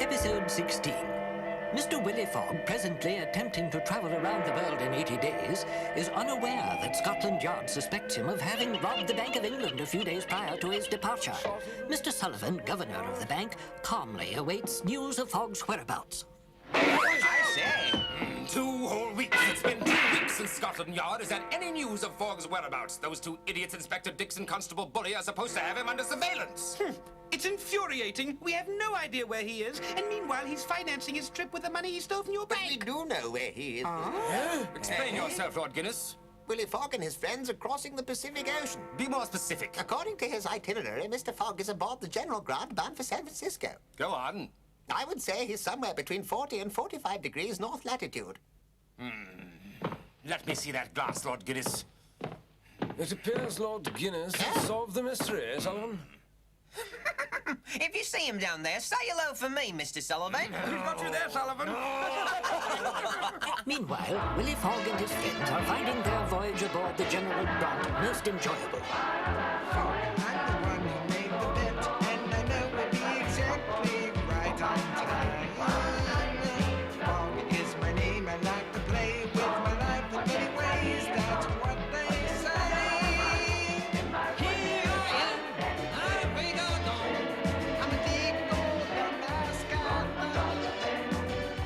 Episode 16. Mr. Willy Fogg, presently attempting to travel around the world in 80 days, is unaware that Scotland Yard suspects him of having robbed the Bank of England a few days prior to his departure. Mr. Sullivan, governor of the bank, calmly awaits news of Fogg's whereabouts. I say, 2 whole weeks. It's been 2 weeks since Scotland Yard has had any news of Fogg's whereabouts. Those 2 idiots, Inspector Dix and Constable Bully, are supposed to have him under surveillance. It's infuriating. We have no idea where he is, and meanwhile he's financing his trip with the money he stole from your bank. We do know where he is. Explain yourself, Lord Guinness. Willy Fogg and his friends are crossing the Pacific Ocean. Be more specific. According to his itinerary, Mr. Fogg is aboard the General Grant bound for San Francisco. Go on. I would say he's somewhere between 40 and 45 degrees north latitude. Let me see that glass, Lord Guinness. It appears Lord Guinness has solved the mystery, Sullivan. If you see him down there, say hello for me, Mr. Sullivan. We've got you there, Sullivan. Meanwhile, Willy Fogg and his friends are finding their voyage aboard the General Grant most enjoyable. I'm the one who made the bet, and I know we'll be exactly right on time. Fogg is my name, I like to play with my life in many ways, that's what they say. Here I am, I'm a big old dog. I'm a deep golden mascot.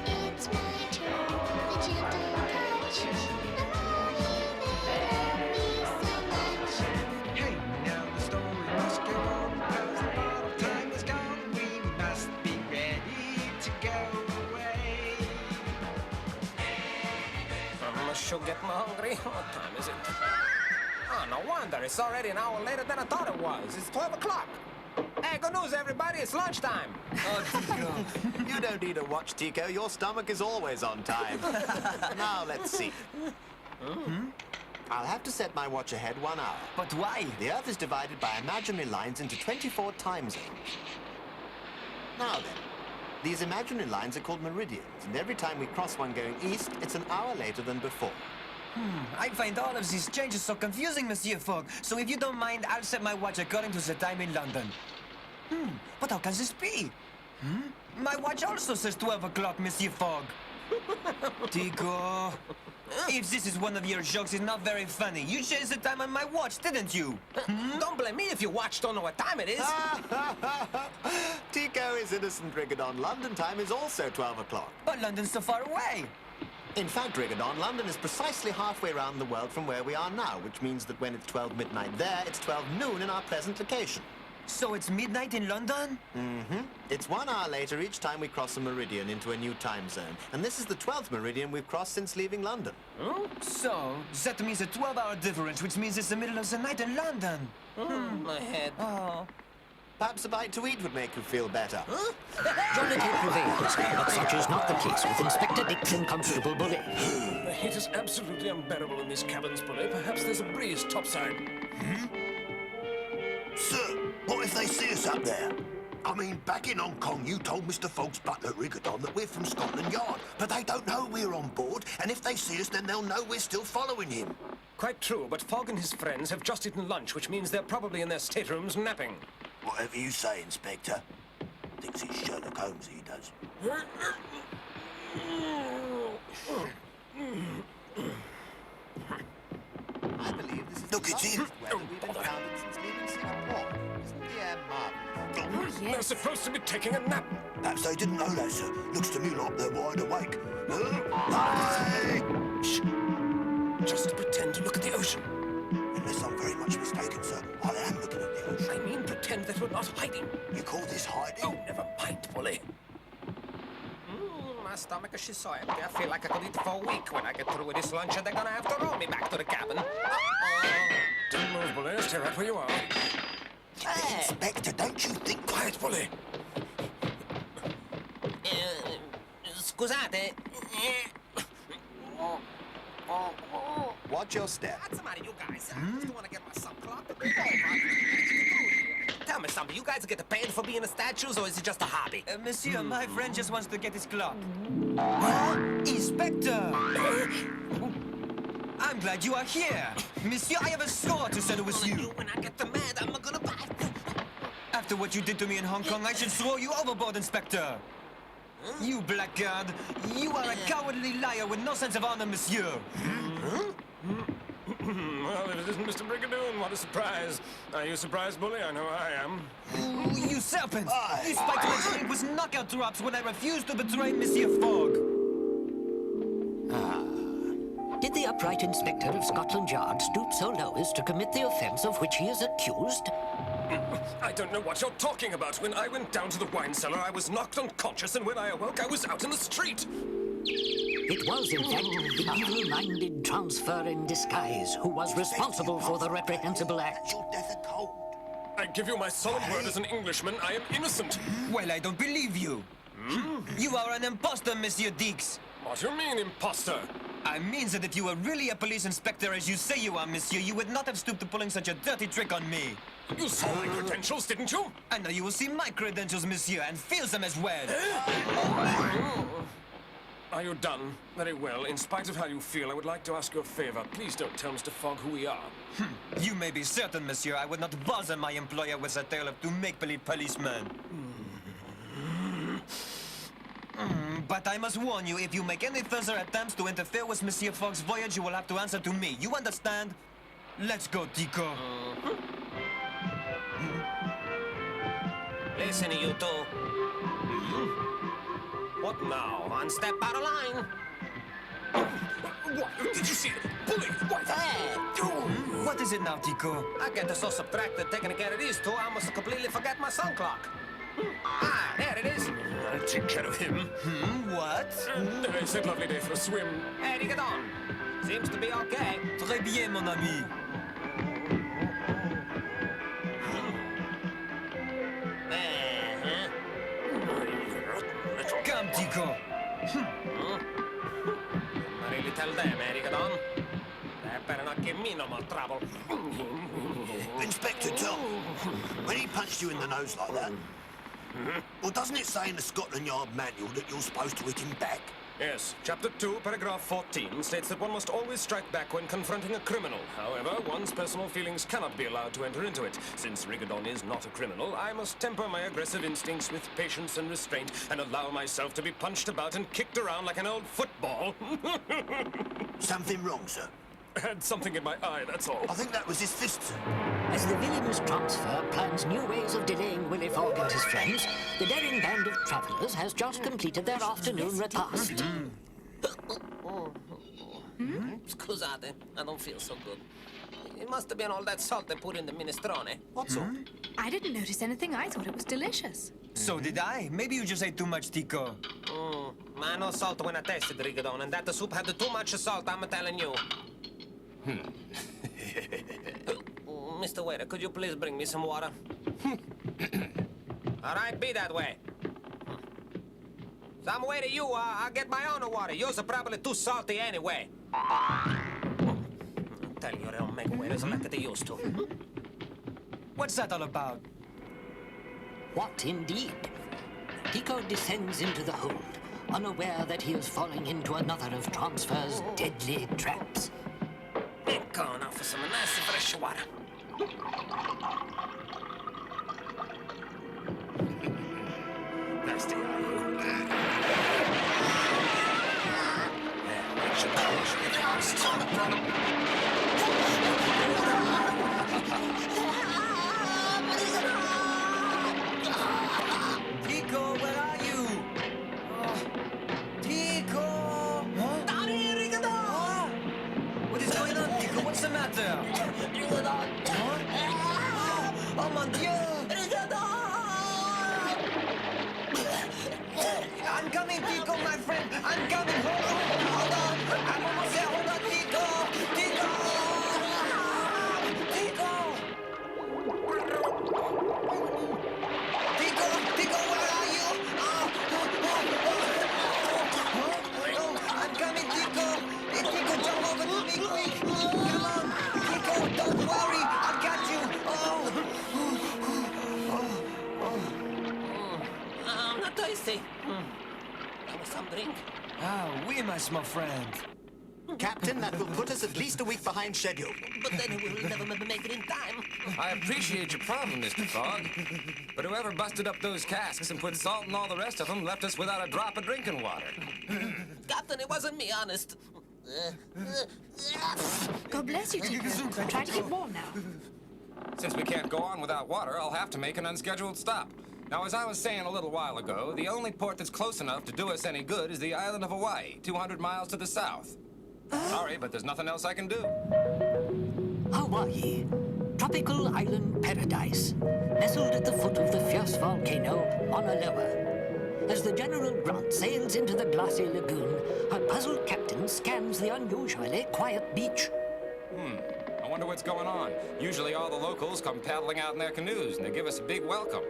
It's my turn, the gentle touch. The more you love me so much. Hey, now the story must go on, because a lot of time is gone. We must be ready to go away. I'm sure getting hungry. What time is it? Oh, no wonder. It's already an hour later than I thought it was. It's 12 o'clock. Hey, good news, everybody. It's lunchtime. Oh, Tico. You don't need a watch, Tico. Your stomach is always on time. Now, let's see. I'll have to set my watch ahead 1 hour. But why? The Earth is divided by imaginary lines into 24 time zones. Now then, these imaginary lines are called meridians, and every time we cross one going east, it's an hour later than before. I find all of these changes so confusing, Monsieur Fogg. So if you don't mind, I'll set my watch according to the time in London. But how can this be? My watch also says 12 o'clock, Monsieur Fogg. Tico. If this is one of your jokes, it's not very funny. You changed the time on my watch, didn't you? Don't blame me if your watch don't know what time it is. Tico is innocent, Rigadon. London time is also 12 o'clock. But London's so far away. In fact, Rigadon, London is precisely halfway around the world from where we are now, which means that when it's 12 midnight there, it's 12 noon in our present location. So it's midnight in London? It's 1 hour later each time we cross a meridian into a new time zone. And this is the 12th meridian we've crossed since leaving London. So, that means a 12-hour difference, which means it's the middle of the night in London. My head. Oh. Perhaps a bite to eat would make you feel better. Jollity prevails, but such is not the case with Inspector Dix and Constable Bully. The heat is absolutely unbearable in these cabins, Bully. Perhaps there's a breeze topside. Sir, what if they see us up there? I mean, back in Hong Kong, you told Mr. Fogg's butler, Rigadon, that we're from Scotland Yard, but they don't know we're on board, and if they see us, then they'll know we're still following him. Quite true, but Fogg and his friends have just eaten lunch, which means they're probably in their staterooms napping. Whatever you say, Inspector. Thinks he's Sherlock Holmes, he does. I believe this is Look, the it's longest him. weather we've encountered since leaving Singapore. Isn't the air marvelous? They're supposed to be taking a nap. Perhaps they didn't know that, sir. Looks to me like they're wide awake. Hey! Shh. Just pretend to look at the ocean. Unless I'm very much mistaken, sir, I am looking at the ocean. I mean, pretend that we're not hiding. You call this hiding? Oh, never mind, Bully. My stomach is so empty. I feel like I could eat for a week. When I get through with this lunch, they're gonna have to roll me back to the cabin. Don't move, Bully. Stay right where you are. Inspector, don't you think... Quiet, Bully. Scusate. Watch your step. What's the matter, you guys? I just want to get myself clocked. Tell me something. You guys get paid for being a statues, or is it just a hobby? Monsieur, my friend just wants to get his clock. Inspector! I'm glad you are here. Monsieur, I have a score to settle with you. When I get mad, I'm gonna buy. After what you did to me in Hong Kong, I should throw you overboard, Inspector. You blackguard! You are a cowardly liar with no sense of honor, monsieur! Well, if it isn't Mr. Brigadoon, what a surprise. Are you surprised, Bully? I know I am. You serpent! You spiked my drink with knockout drops when I refused to betray Monsieur Fogg! Did the upright inspector of Scotland Yard stoop so low as to commit the offence of which he is accused? I don't know what you're talking about. When I went down to the wine cellar, I was knocked unconscious, and when I awoke, I was out in the street. It was, in fact, the evil-minded transfer in disguise who was responsible for the reprehensible act. Your death of cold. I give you my solemn word as an Englishman, I am innocent. Well, I don't believe you. You are an imposter, Monsieur Dix. What do you mean, imposter? I mean that if you were really a police inspector as you say you are, monsieur, you would not have stooped to pulling such a dirty trick on me. You saw my credentials, didn't you? And now you will see my credentials, monsieur, and feel them as well. Are you done? Very well. In spite of how you feel, I would like to ask you a favor. Please don't tell Mr. Fogg who we are. You may be certain, monsieur, I would not bother my employer with a tale of two make-believe policemen. But I must warn you, if you make any further attempts to interfere with Monsieur Fogg's voyage, you will have to answer to me. You understand? Let's go, Tico. Listen, you two. What now? One step out of line. What? Did you see it? Bully! What? What is it now, Tico? I get so subtracted taking care of these two, I must completely forget my sun clock. Ah, there it is. I'll take care of him. What? It's a lovely day for a swim. Hey, you get on. Seems to be okay. Très bien, mon ami. Come, Tico. I really tell them, eh, you get on. They better not give me no more trouble. Inspector Tom, when he punched you in the nose like that, well, doesn't it say in the Scotland Yard manual that you're supposed to hit him back? Yes, Chapter 2, Paragraph 14 states that one must always strike back when confronting a criminal. However, one's personal feelings cannot be allowed to enter into it. Since Rigadon is not a criminal, I must temper my aggressive instincts with patience and restraint and allow myself to be punched about and kicked around like an old football. Something wrong, sir? I had something in my eye, that's all. I think that was his fist, sir. As the villainous transfer plans new ways of delaying Willy Fogg and his friends, the daring band of travellers has just completed their afternoon repast. Scusate, I don't feel so good. It must have been all that salt they put in the minestrone. What salt? I didn't notice anything. I thought it was delicious. So did I. Maybe you just ate too much, Tico. I no salt when I tasted Rigadon, and that the soup had too much salt, I'm telling you. Mr. Waiter, could you please bring me some water? All right, be that way. Some waiter, you, I'll get my own water. Yours are probably too salty anyway. I tell you, they don't make waiters like they used to. What's that all about? What indeed? Tico descends into the hold, unaware that he is falling into another of Transfer's deadly traps. Ain't going out for some nice fresh water. Nasty, are you? Tico, where are you? Tico! Huh? What is going on, Tico? What's the matter? Oh, mon Dieu! I'm coming, Tico, my friend. I'm coming. Hold on. I'm almost there. Hold on, Tico. Tico! Tico! Tico, where are you? I'm coming, Tico. Hey, Tico, jump over to me quick. Come on. Tico, don't worry. I'll catch you. I'm not thirsty. That was some drink. Ah, oui, my small friend. Captain, that will put us at least a week behind schedule. But then we'll never make it in time. I appreciate your problem, Mr. Fogg. But whoever busted up those casks and put salt in all the rest of them left us without a drop of drinking water. Captain, it wasn't me, honest. God bless you, Tico. Try to get warm now. Since we can't go on without water, I'll have to make an unscheduled stop. Now, as I was saying a little while ago, the only port that's close enough to do us any good is the island of Hawaii, 200 miles to the south. Sorry, but there's nothing else I can do. Hawaii, tropical island paradise, nestled at the foot of the fierce volcano Honolulu. As the General Grant sails into the glassy lagoon, her puzzled captain scans the unusually quiet beach. I wonder what's going on. Usually all the locals come paddling out in their canoes, and they give us a big welcome.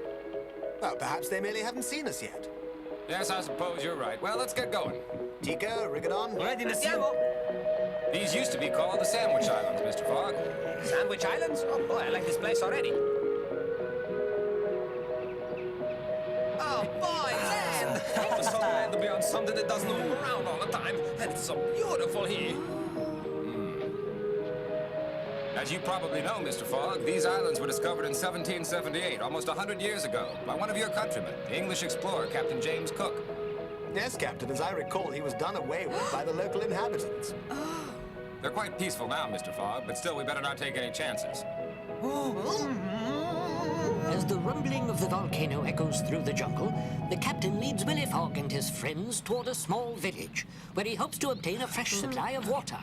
Well, perhaps they merely haven't seen us yet. Yes, I suppose you're right. Well, let's get going. Tico, Rigodon. Ready, monsieur? These used to be called the Sandwich Islands, Mr. Fogg. Sandwich Islands? Oh, boy, I like this place already. Oh, boy, land! It's so glad to be on something that doesn't move around all the time, and it's so beautiful here. As you probably know, Mr. Fogg, these islands were discovered in 1778, almost 100 years ago, by one of your countrymen, the English explorer, Captain James Cook. Yes, Captain, as I recall, he was done away with by the local inhabitants. They're quite peaceful now, Mr. Fogg, but still we better not take any chances. As the rumbling of the volcano echoes through the jungle, the captain leads Willy Fogg and his friends toward a small village, where he hopes to obtain a fresh supply of water.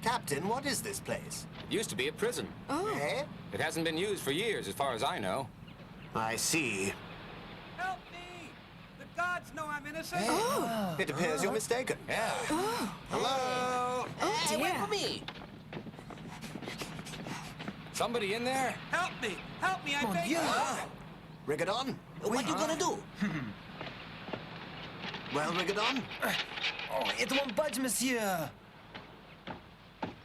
Captain, what is this place? It used to be a prison. Eh? It hasn't been used for years, as far as I know. I see. Help me! The gods know I'm innocent. It appears you're mistaken. Yeah. Hello? Oh, dear. Me! Somebody in there? Help me! Help me, I beg you! Rigodon? What you gonna do? Well, Rigodon? Oh, it won't budge, monsieur.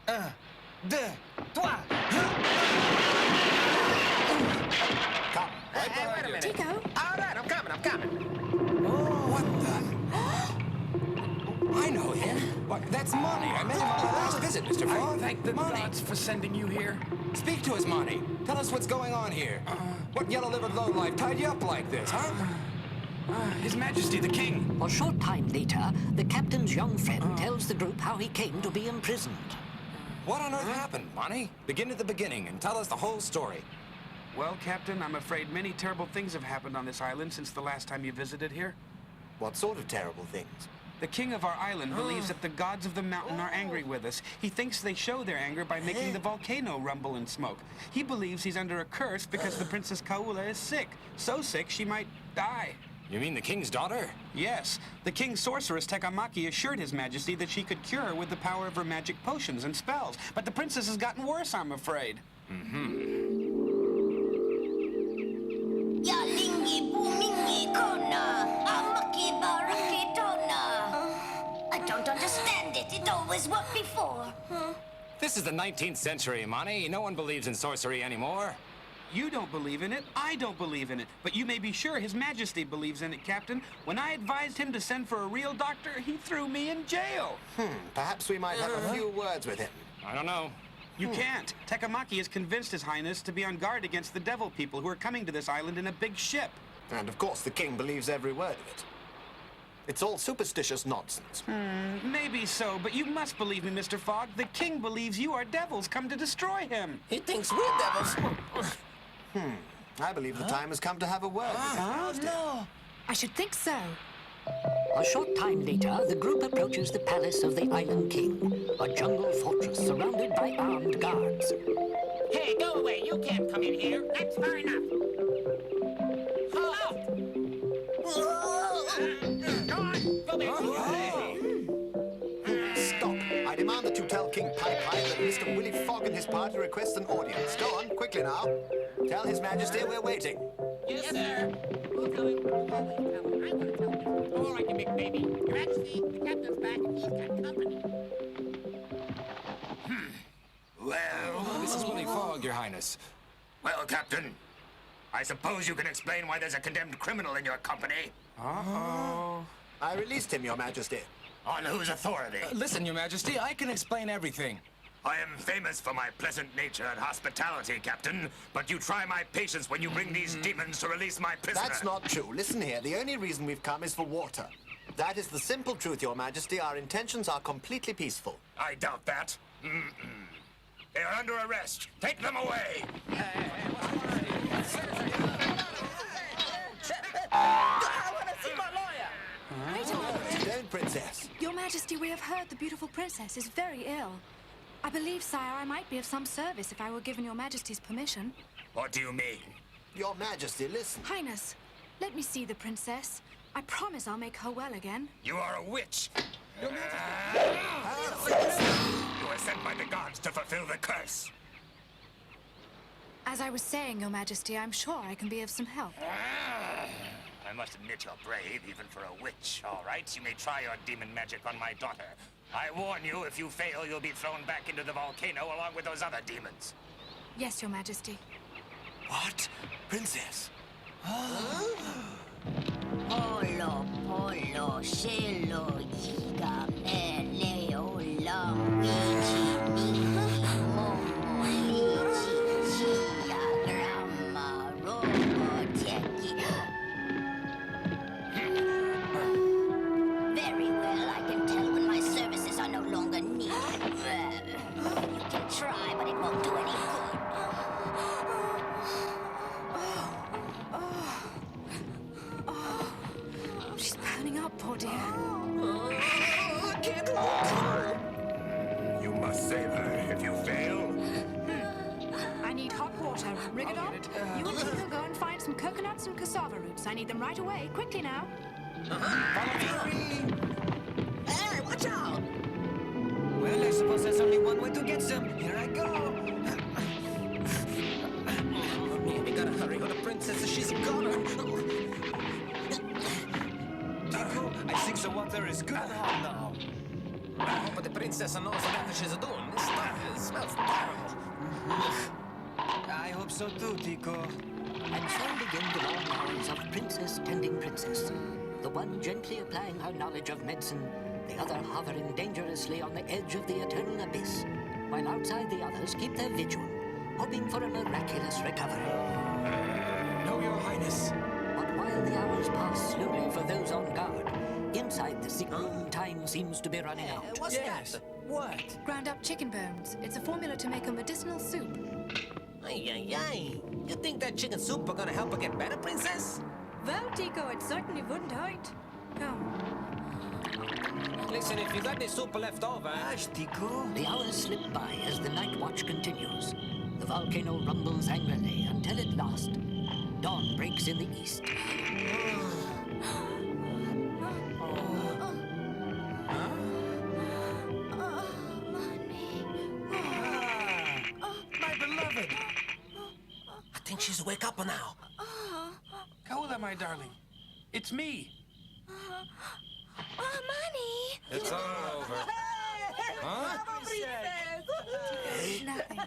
1, 2, 3. Come. Right behind you. Tico, All right, I'm coming. What the? I know him. What? That's Monty. I met him on my last visit, Mr. Fogg. Thank the Monty. gods for sending you here. Speak to us, Monty. Tell us what's going on here. What yellow-livered lowlife tied you up like this, huh? His Majesty the King. A short time later, the captain's young friend tells the group how he came to be imprisoned. What on earth happened, Monty? Begin at the beginning and tell us the whole story. Well, Captain, I'm afraid many terrible things have happened on this island since the last time you visited here. What sort of terrible things? The king of our island believes that the gods of the mountain are angry with us. He thinks they show their anger by making the volcano rumble and smoke. He believes he's under a curse because the Princess Kaula is sick. So sick she might die. You mean the king's daughter? Yes, the king's sorceress Takamaki assured His Majesty that she could cure her with the power of her magic potions and spells. But the princess has gotten worse, I'm afraid. Yalingi boomingi kona, amaki baraki tona. I don't understand it. It always worked before. This is the 19th century, Monty. No one believes in sorcery anymore. You don't believe in it, I don't believe in it. But you may be sure His Majesty believes in it, Captain. When I advised him to send for a real doctor, he threw me in jail. Perhaps we might have a few words with him. I don't know. You can't. Takamaki has convinced His Highness to be on guard against the devil people who are coming to this island in a big ship. And of course, the king believes every word of it. It's all superstitious nonsense. Maybe so, but you must believe me, Mr. Fogg. The king believes you are devils come to destroy him. He thinks we're devils. I believe the time has come to have a word with him. oh no. I should think so. A short time later, the group approaches the palace of the Island King, a jungle fortress surrounded by armed guards. Hey, go away. You can't come in here. That's far enough. Halt! Go on. Go back. Stop. I demand that you tell King Pipe that Mr. Willy Fogg and his party request an audience. Go on, quickly now. Tell His Majesty we're waiting. Yes, sir. We'll tell him. I'm gonna tell him. All right, you big baby. Your Majesty, the captain's back and he's got company. Well, this is Willy Fogg, Your Highness. Well, Captain, I suppose you can explain why there's a condemned criminal in your company. Uh-oh. I released him, Your Majesty. On whose authority? Listen, Your Majesty, I can explain everything. I am famous for my pleasant nature and hospitality, Captain. But you try my patience when you bring these demons to release my prisoner. That's not true. Listen here, the only reason we've come is for water. That is the simple truth, Your Majesty. Our intentions are completely peaceful. I doubt that. They are under arrest. Take them away. Wait a moment. Don't, Princess. Your Majesty, we have heard the beautiful princess is very ill. I believe, sire, I might be of some service if I were given Your Majesty's permission. What do you mean? Your Majesty, listen. Highness, let me see the princess. I promise I'll make her well again. You are a witch. You were sent by the gods to fulfill the curse. As I was saying, Your Majesty, I'm sure I can be of some help. I must admit you're brave, even for a witch. All right, you may try your demon magic on my daughter. I warn you, if you fail, you'll be thrown back into the volcano along with those other demons. Yes, Your Majesty. What? Princess? Polo, polo, cielo, giga, mele, olam, wiji, miki, momo, lichi, chia, grama, robo, teki. Very well, I can tell when my services are no longer needed. You can try, but it won't do any good. She's burning up, poor dear. I can't walk. You must save her. If you fail, I need hot water. Rigodon, you and Tico go and find some coconuts and cassava roots. I need them right away. Quickly now. Hey, watch out! Well, I suppose there's only one way to get some. Here I go. We gotta hurry, or the princess, she's gone. Tico, I think the water is good. No. Oh, but the princess knows what she's doing. This stuff smells terrible. I hope so too, Tico. And so begin the long hours of princess tending princess. The one gently applying her knowledge of medicine, the other hovering dangerously on the edge of the eternal abyss, while outside the others keep their vigil, hoping for a miraculous recovery. No, Your Highness. But while the hours pass slowly for those on guard, inside the sick room time seems to be running out. What's that? What? Ground up chicken bones. It's a formula to make a medicinal soup. Ay, ay, ay. You think that chicken soup are gonna help her get better, princess? Well, Tico, it certainly wouldn't hurt. Come. Listen, if you got the soup left over... Gosh, Tico. The hours slip by as the night watch continues. The volcano rumbles angrily until at last, dawn breaks in the east. My beloved. I think she's wake up now. Kaula, my darling. It's me. Money! It's all over. Huh? Nothing.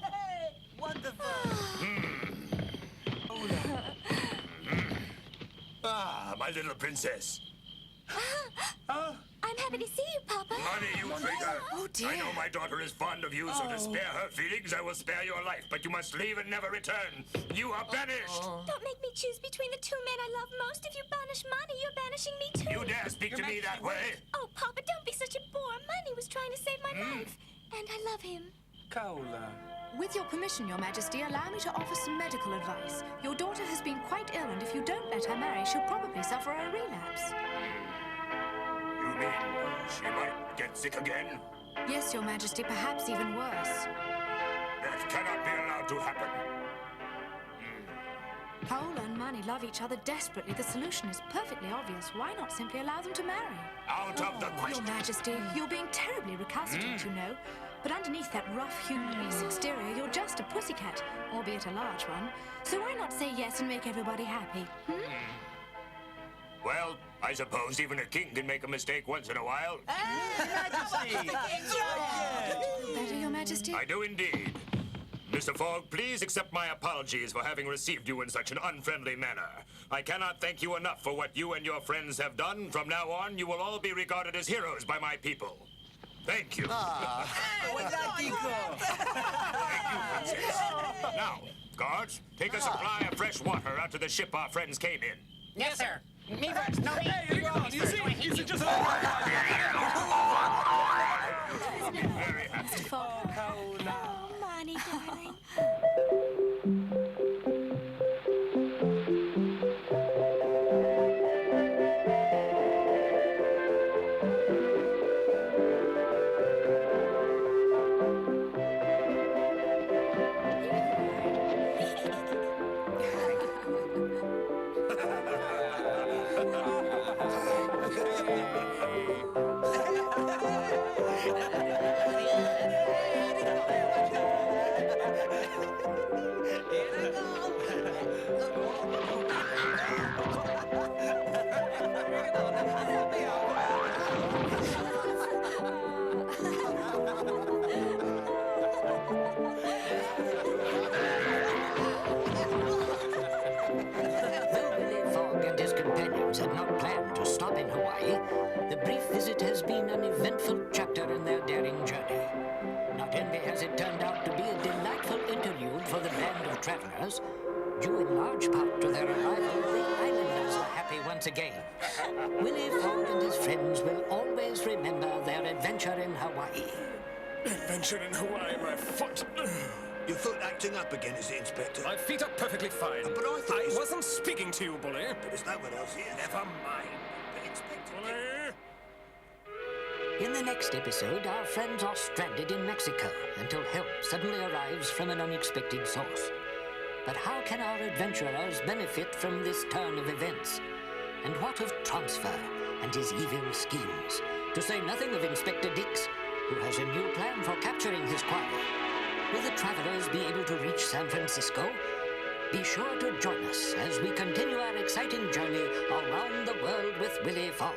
Ah, my little princess. I'm happy to see you, Papa. Money, you traitor. Oh, dear. I know my daughter is fond of you, so to spare her feelings, I will spare your life. But you must leave and never return. You are banished. Don't make me choose between the two men I love most. If you banish Money, you're banishing me too. You dare speak to me that way? Oh, Papa, don't be such a bore. Money was trying to save my life. And I love him. Kaula. With your permission, Your Majesty, allow me to offer some medical advice. Your daughter has been quite ill, and if you don't let her marry, she'll probably suffer a relapse. You mean she might get sick again? Yes, Your Majesty, perhaps even worse. That cannot be allowed to happen. Kaula and Mani love each other desperately. The solution is perfectly obvious. Why not simply allow them to marry? Out of the question. Your Majesty, you're being terribly recalcitrant, you know. But underneath that rough human race exterior, you're just a pussycat, albeit a large one. So why not say yes and make everybody happy, Well, I suppose even a king can make a mistake once in a while. Better, Your Majesty? I do indeed. Mr. Fogg, please accept my apologies for having received you in such an unfriendly manner. I cannot thank you enough for what you and your friends have done. From now on, you will all be regarded as heroes by my people. Thank you. Now, guards, take a supply of fresh water out to the ship our friends came in. Yes, sir. Me first. No, me. Hey, come on, you see just Very happy. Oh, Money, darling. Though Willy Fogg and his companions had not planned to stop in Hawaii, the brief visit has been an eventful chapter in their daring journey. Not only has it turned out to be a delightful interlude for the band of travelers, due in large part to their arrival, the islanders are happy once again. Willy Fogg and his friends will always remember their adventure in Hawaii. Adventure in Hawaii, my foot. Your foot acting up again, is it, Inspector? My feet are perfectly fine. But I thought I wasn't speaking to you, Bully. But there's no one else here. Never mind. But Inspector... Bully! In the next episode, our friends are stranded in Mexico until help suddenly arrives from an unexpected source. But how can our adventurers benefit from this turn of events? And what of Transfer and his evil schemes? To say nothing of Inspector Dix, who has a new plan for capturing his quarry. Will the travelers be able to reach San Francisco? Be sure to join us as we continue our exciting journey around the world with Willy Fogg.